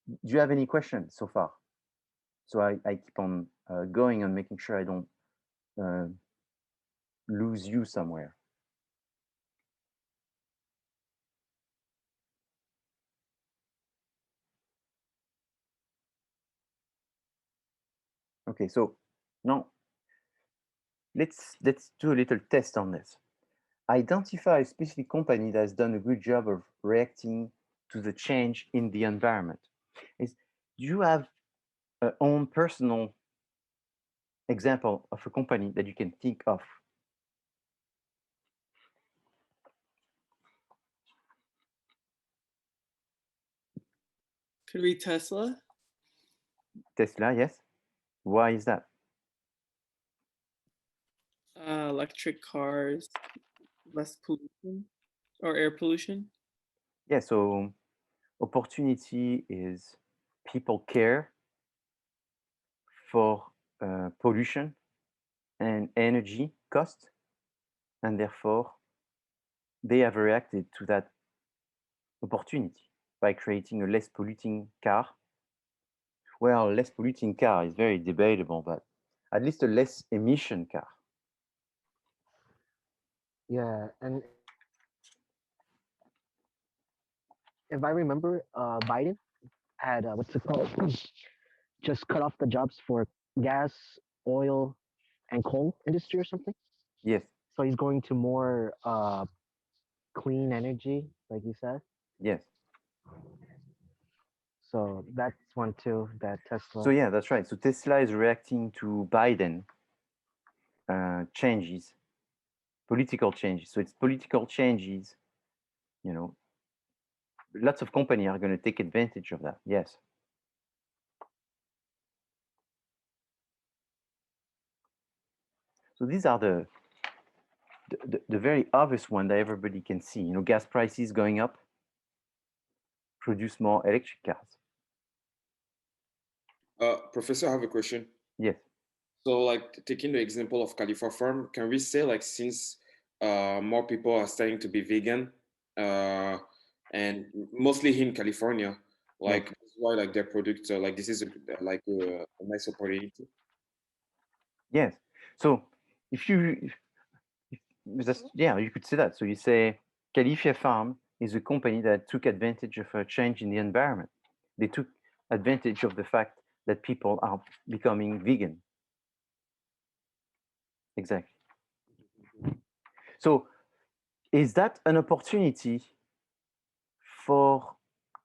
Do you have any questions so far? So I keep on going and making sure I don't lose you somewhere. Okay, so now let's do a little test on this. Identify a specific company that has done a good job of reacting to the change in the environment. Do you have a own personal example of a company that you can think of? Could be Tesla. Tesla, yes. Why is that? Electric cars, less pollution or air pollution. Yeah, so opportunity is people care for pollution and energy cost, and therefore they have reacted to that opportunity by creating a less polluting car. Well, less polluting car is very debatable, but at least a less emission car. Yeah, and if I remember, Biden had what's it called? Just cut off the jobs for gas, oil, and coal industry or something. Yes. So he's going to more clean energy, like you said. Yes. So that's one too. That Tesla. So yeah, that's right. So Tesla is reacting to Biden changes, political changes. So it's political changes, you know. Lots of companies are going to take advantage of that. Yes. So these are the very obvious one that everybody can see. You know, gas prices going up, produce more electric cars. Professor, I have a question. Yes. So, like taking the example of Califia Farm, can we say like since more people are starting to be vegan, and mostly in California, like that's why like their products like this is like a nice opportunity. Yes. So if you, yeah, you could say that. So you say Califia Farm is a company that took advantage of a change in the environment. They took advantage of the fact that people are becoming vegan. Exactly. So is that an opportunity for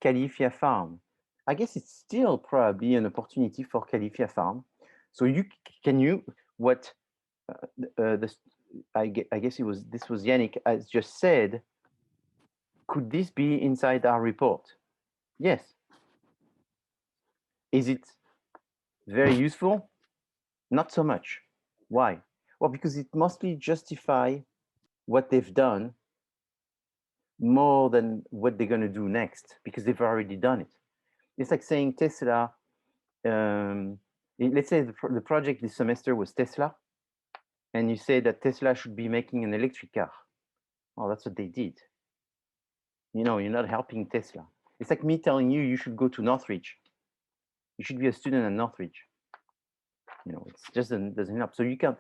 Califia Farm? I guess it's still probably an opportunity for Califia Farm. So I guess this was Yannick has just said, could this be inside our report? Yes. Is it very useful? Not so much. Why? Well, because it mostly justify what they've done more than what they're going to do next, because they've already done it. It's like saying Tesla, let's say the project this semester was Tesla, and you say that Tesla should be making an electric car. Well, that's what they did. You know, you're not helping Tesla. It's like me telling you you should go to Northridge. You should be a student at Northridge. You know, it's just doesn't help. So you can't.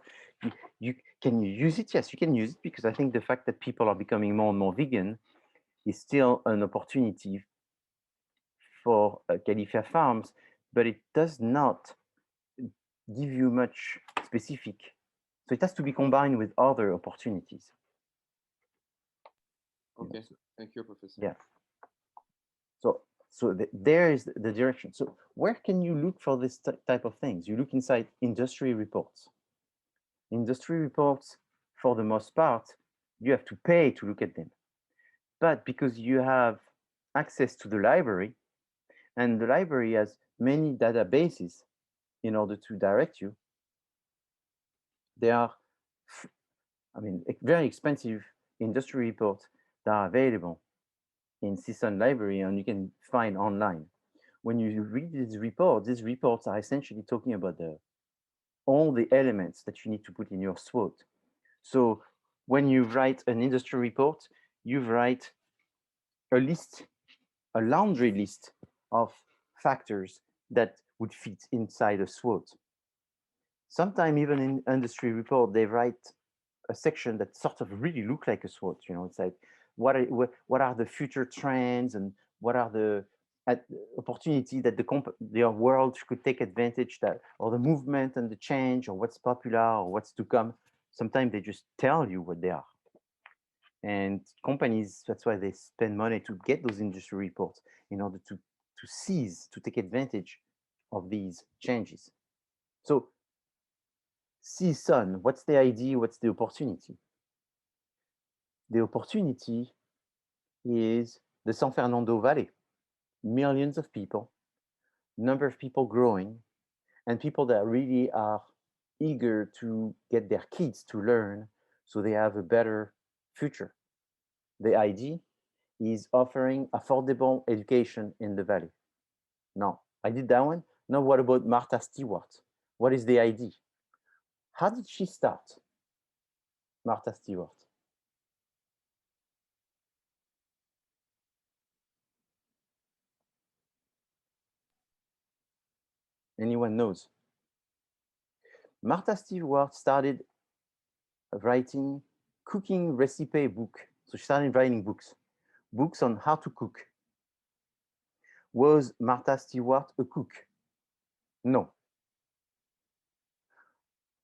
Can you use it? Yes, you can use it, because I think the fact that people are becoming more and more vegan is still an opportunity for Califia farms, but it does not give you much specific. So it has to be combined with other opportunities. Okay, thank you, Professor. Yeah. So there is the direction. So where can you look for this type of things? You look inside industry reports. Industry reports, for the most part, you have to pay to look at them. But because you have access to the library, and the library has many databases in order to direct you, they are, I mean, very expensive industry reports that are available in CSUN library and you can find online. When you read these reports are essentially talking about all the elements that you need to put in your SWOT. So when you write an industry report, you write a list, a laundry list of factors that would fit inside a SWOT. Sometimes even in industry report, they write a section that sort of really look like a SWOT. You know, it's like what are the future trends and what are the opportunity that the world could take advantage that, or the movement and the change, or what's popular or what's to come. Sometimes they just tell you what they are. And companies, that's why they spend money to get those industry reports in order to take advantage of these changes. So CSUN, what's the idea? What's the opportunity? The opportunity is the San Fernando Valley. Millions of people, number of people growing, and people that really are eager to get their kids to learn so they have a better future. The idea is offering affordable education in the valley. Now, I did that one. Now, what about Martha Stewart? What is the idea? How did she start? Martha Stewart. Anyone knows? Martha Stewart started writing cooking recipe book. So she started writing books on how to cook. Was Martha Stewart a cook? No.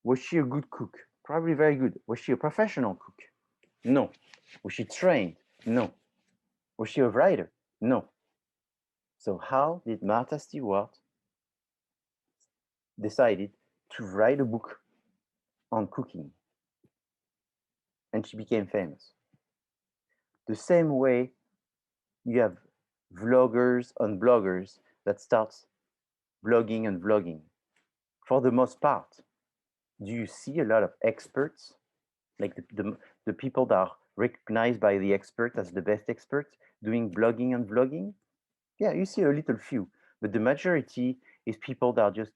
Was she a good cook? Probably very good. Was she a professional cook? No. Was she trained? No. Was she a writer? No. So how did Martha Stewart decided to write a book on cooking? And she became famous. The same way you have vloggers and bloggers that starts blogging and vlogging. For the most part, do you see a lot of experts, like the people that are recognized by the expert as the best expert doing blogging and vlogging? Yeah, you see a little few, but the majority is people that are just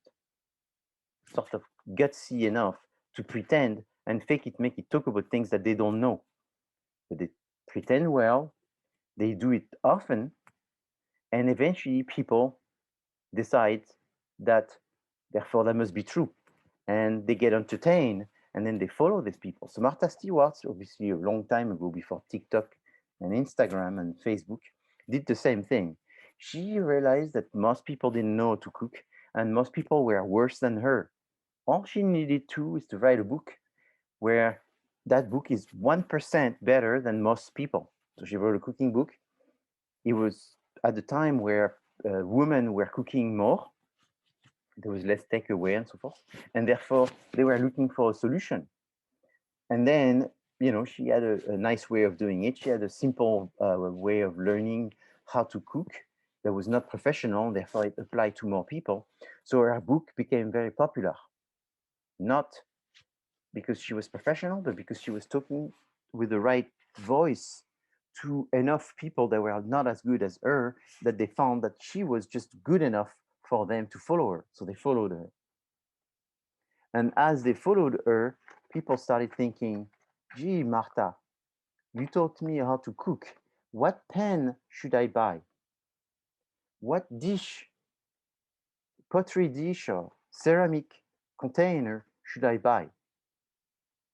sort of gutsy enough to pretend and fake it, make it, talk about things that they don't know. But they pretend well, they do it often, and eventually people decide that therefore that must be true. And they get entertained, and then they follow these people. So Martha Stewart, obviously a long time ago, before TikTok and Instagram and Facebook, did the same thing. She realized that most people didn't know how to cook, and most people were worse than her. All she needed to is to write a book where that book is 1% better than most people. So she wrote a cooking book. It was at the time where women were cooking more. There was less takeaway and so forth. And therefore, they were looking for a solution. And then, you know, she had a nice way of doing it. She had a simple way of learning how to cook that was not professional, therefore it applied to more people. So her book became very popular, not because she was professional, but because she was talking with the right voice to enough people that were not as good as her, that they found that she was just good enough for them to follow her. So they followed her. And as they followed her, people started thinking, gee, Martha, you taught me how to cook. What pan should I buy? What dish, pottery dish or ceramic container should I buy?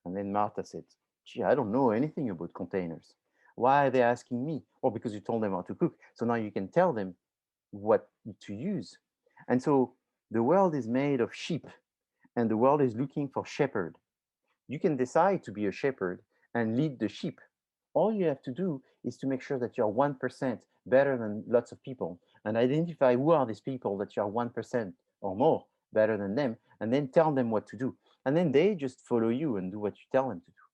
And then Martha said, gee, I don't know anything about containers. Why are they asking me? Or because you told them how to cook. So now you can tell them what to use. And so the world is made of sheep, and the world is looking for shepherd. You can decide to be a shepherd and lead the sheep. All you have to do is to make sure that you're 1% better than lots of people, and identify who are these people that you're 1% or more better than them, and then tell them what to do. And then they just follow you and do what you tell them to do.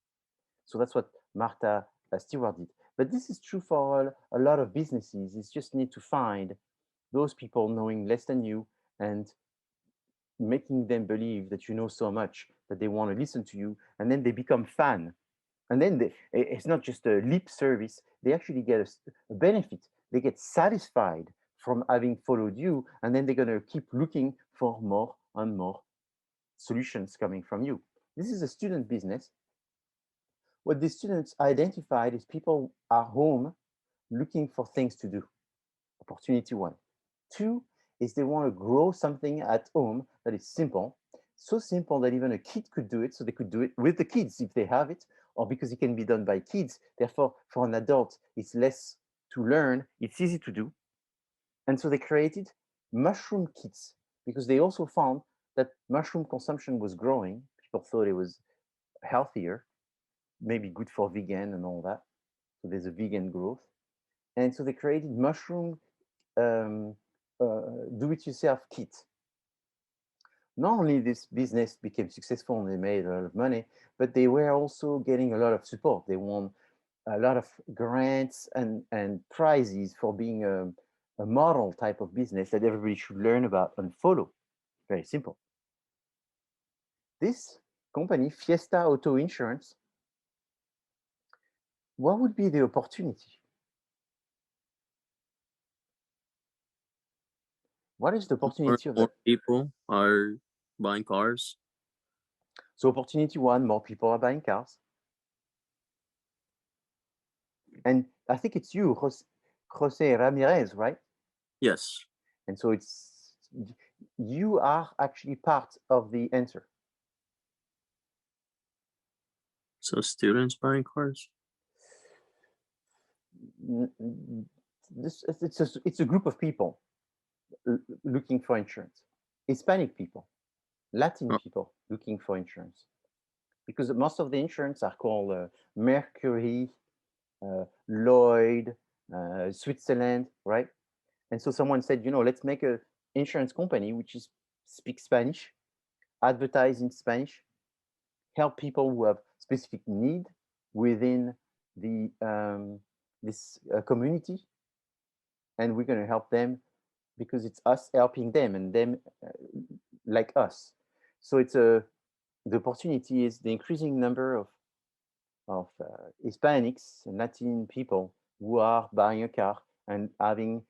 So that's what Martha Stewart did. But this is true for a lot of businesses. You just need to find those people knowing less than you and making them believe that you know so much that they want to listen to you, and then they become fan. And then it's not just a lip service, they actually get a benefit. They get satisfied from having followed you, and then they're going to keep looking for more and more solutions coming from you. This is a student business. What the students identified is people are home looking for things to do. Opportunity one. Two is they want to grow something at home that is simple, so simple that even a kid could do it, so they could do it with the kids if they have it, or because it can be done by kids. Therefore, for an adult, it's less to learn, it's easy to do. And so they created mushroom kits because they also found that mushroom consumption was growing. People thought it was healthier, maybe good for vegan and all that. So there's a vegan growth. And so they created mushroom do-it-yourself kit. Not only this business became successful and they made a lot of money, but they were also getting a lot of support. They won a lot of grants and prizes for being a model type of business that everybody should learn about and follow. Very simple. This company, Fiesta Auto Insurance, what would be the opportunity? What is the opportunity of More that? people are buying cars. So opportunity one, more people are buying cars. And I think it's you, Jose Ramirez, right? Yes. And so you are actually part of the answer. So students buying cars. It's a group of people looking for insurance. Hispanic people, Latin Oh. people looking for insurance. Because most of the insurance are called Mercury, Lloyd, Switzerland, right? And so someone said, let's make an insurance company which speaks Spanish, advertise in Spanish, help people who have specific need within the this community, and we're going to help them because it's us helping them and them like us. So the opportunity is the increasing number of Hispanics and Latin people who are buying a car and having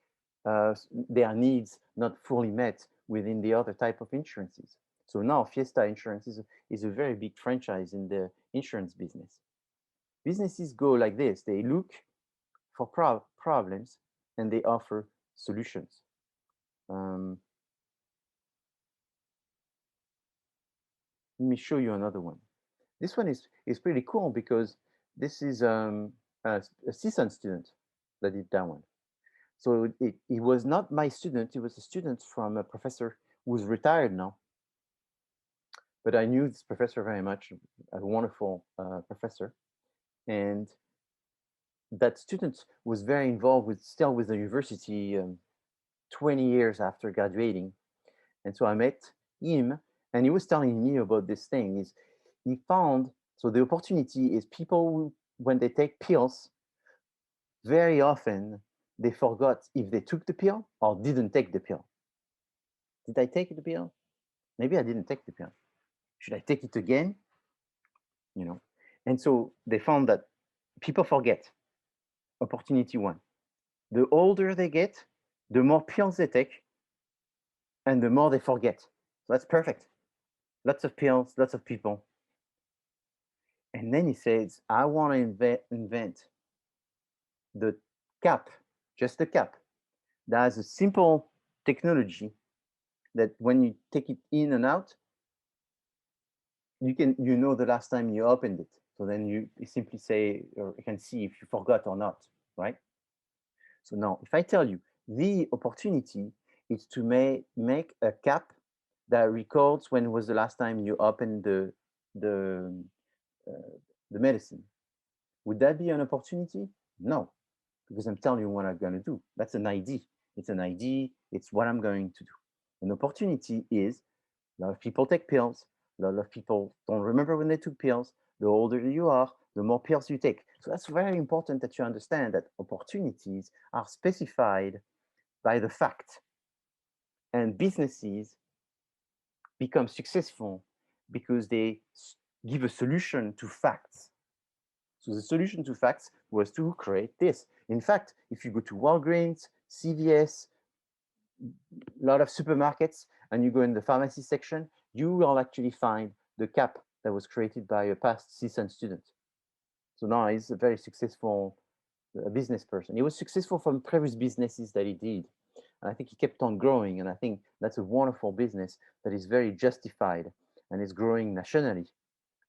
their needs not fully met within the other type of insurances. So now Fiesta Insurance is a very big franchise in the insurance business. Businesses go like this. They look for problems and they offer solutions. Let me show you another one. This one is pretty cool because this is a CSUN student that did that one. So he was not my student. He was a student from a professor who's retired now. But I knew this professor very much, a wonderful professor. And that student was very involved still with the university 20 years after graduating. And so I met him and he was telling me about this thing. He found, so the opportunity is people who, when they take pills, very often they forgot if they took the pill or didn't take the pill. Did I take the pill? Maybe I didn't take the pill. Should I take it again? And so they found that people forget. Opportunity one. The older they get, the more pills they take, and the more they forget. So that's perfect. Lots of pills, lots of people. And then he says, I want to invent the cap, just the cap. That has a simple technology that when you take it in and out, you know the last time you opened it. So then you simply say, or you can see if you forgot or not, right? So now, if I tell you the opportunity is to make a cap that records when was the last time you opened the uh, the medicine, would that be an opportunity? No, because I'm telling you what I'm going to do. That's an ID. It's an ID. It's what I'm going to do. An opportunity is a lot of people take pills. A lot of people don't remember when they took pills. The older you are, the more pills you take. So that's very important that you understand that opportunities are specified by the fact. And businesses become successful because they give a solution to facts. So the solution to facts was to create this. In fact, if you go to Walgreens, CVS, a lot of supermarkets, and you go in the pharmacy section, you will actually find the cap that was created by a past CSUN student. So now he's a very successful business person. He was successful from previous businesses that he did. And I think he kept on growing. And I think that's a wonderful business that is very justified and is growing nationally.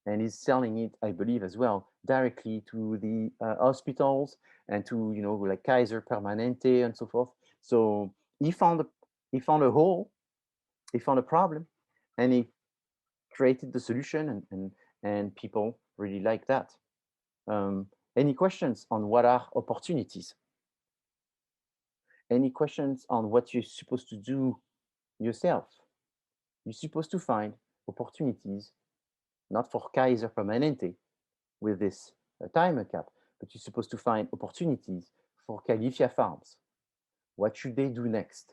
And he's selling it, I believe, as well, directly to the hospitals and to, like Kaiser Permanente and so forth. So he found a hole, he found a problem, and he created the solution, and people really like that. Any questions on what are opportunities? Any questions on what you're supposed to do yourself? You're supposed to find opportunities, not for Kaiser Permanente with this timer cap, but you're supposed to find opportunities for Califia Farms. What should they do next?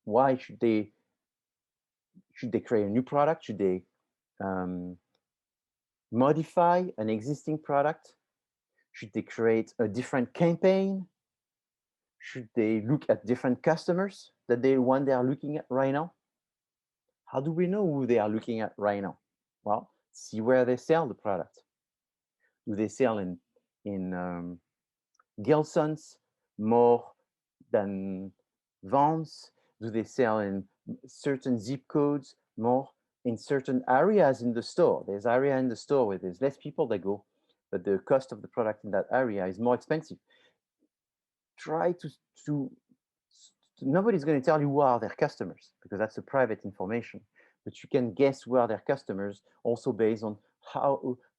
Why should they create a new product? Should they modify an existing product? Should they create a different campaign? Should they look at different customers that they are looking at right now? How do we know who they are looking at right now? Well, see where they sell the product. Do they sell in Gelson's more than Vans? Do they sell in certain zip codes more in certain areas in the store? There's area in the store where there's less people that go, but the cost of the product in that area is more expensive. Try to nobody's going to tell you who are their customers because that's a private information, but you can guess who are their customers also based on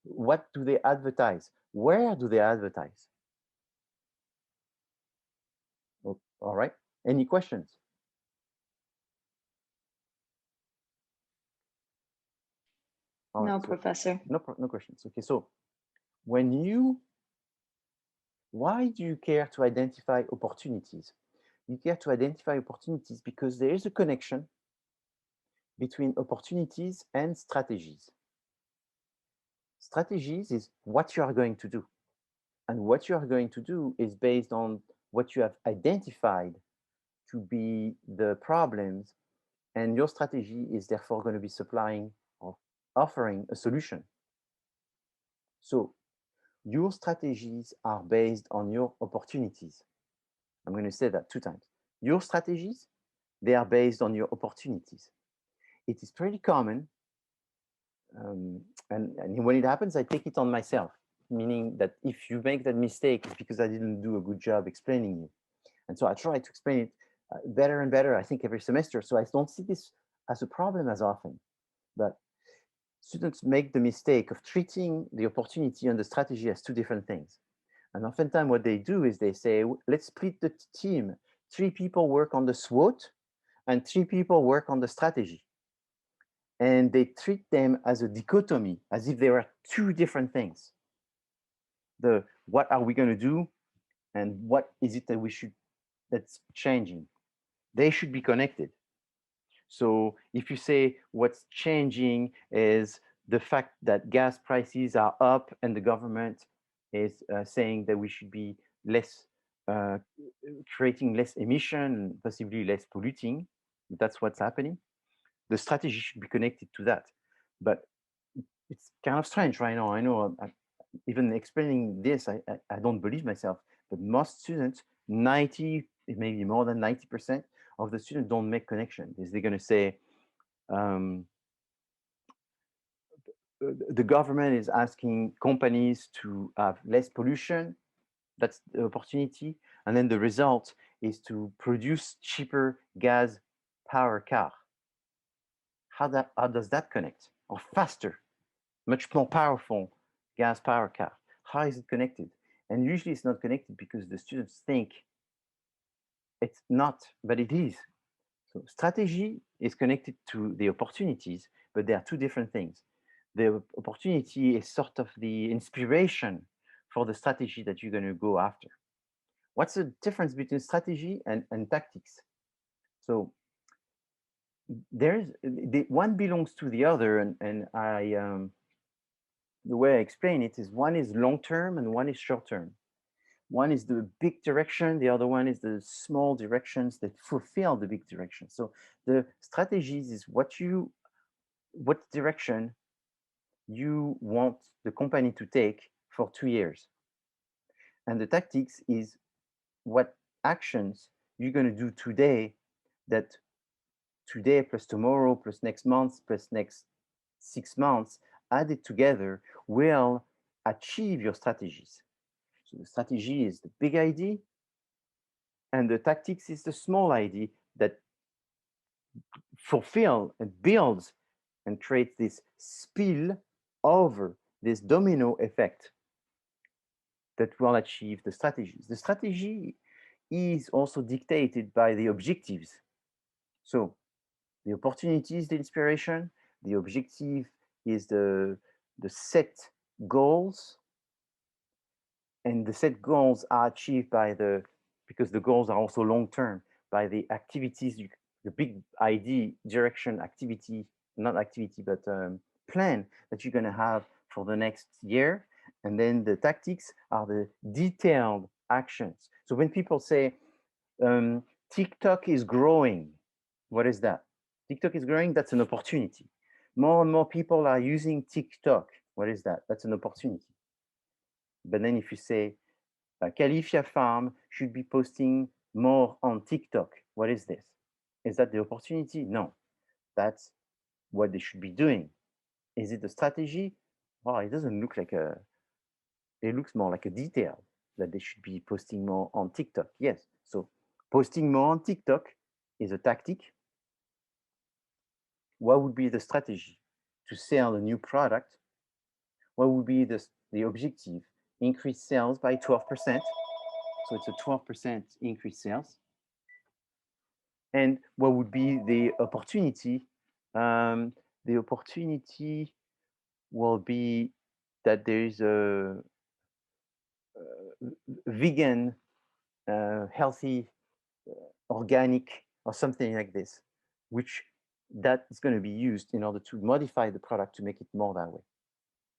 what do they advertise, where do they advertise. Oh, all right, any questions? All No, right, so Professor. no questions. Okay, so why do you care to identify opportunities? You care to identify opportunities because there is a connection between opportunities and strategies. Strategies is what you are going to do. And what you are going to do is based on what you have identified to be the problems. And your strategy is therefore going to be supplying or offering a solution. So your strategies are based on your opportunities. I'm going to say that 2 times. Your strategies, they are based on your opportunities. It is pretty common. And when it happens, I take it on myself, meaning that if you make that mistake, it's because I didn't do a good job explaining it. And so I try to explain it better and better, I think, every semester. So I don't see this as a problem as often. But students make the mistake of treating the opportunity and the strategy as 2 different things. And oftentimes what they do is they say, let's split the team. 3 people work on the SWOT and 3 people work on the strategy. And they treat them as a dichotomy, as if they were 2 different things. What are we going to do and what is it that that's changing? They should be connected. So if you say what's changing is the fact that gas prices are up and the government is saying that we should be less, creating less emission, possibly less polluting, that's what's happening. The strategy should be connected to that. But it's kind of strange right now. I know even explaining this, I don't believe myself, but most students, 90, maybe more than 90% of the students don't make connection. Is they're going to say, the government is asking companies to have less pollution. That's the opportunity. And then the result is to produce cheaper gas power car. How does that connect? Or faster, much more powerful gas power car. How is it connected? And usually it's not connected because the students think it's not, but it is. So strategy is connected to the opportunities, but they are two different things. The opportunity is sort of the inspiration for the strategy that you're going to go after. What's the difference between strategy and tactics? So there's one belongs to the other, and the way I explain it is one is long term and one is short term. One is the big direction, the other one is the small directions that fulfill the big direction. So the strategies is what direction you want the company to take for 2 years. And the tactics is what actions you're going to do today, that today plus tomorrow plus next month plus next 6 months added together will achieve your strategies. So the strategy is the big idea, and the tactics is the small idea that fulfill and builds and creates this spill over, this domino effect that will achieve the strategies. The strategy is also dictated by the objectives. So the opportunity is the inspiration, the objective is the set goals, and the set goals are achieved by because the goals are also long-term, by the activities, the big idea, direction, activity, not activity, but plan that you're going to have for the next year. And then the tactics are the detailed actions. So when people say TikTok is growing, what is that? TikTok is growing, that's an opportunity. More and more people are using TikTok. What is that? That's an opportunity. But then if you say Califia Farm should be posting more on TikTok, what is this? Is that the opportunity? No, that's what they should be doing. Is it a strategy? Well, it doesn't look like it looks more like a detail that they should be posting more on TikTok. Yes, so posting more on TikTok is a tactic. What would be the strategy? To sell a new product. What would be the objective? Increase sales by 12%. So it's a 12% increase sales. And what would be the opportunity? The opportunity will be that there is a vegan, healthy, organic, or something like this, which that is going to be used in order to modify the product to make it more that way.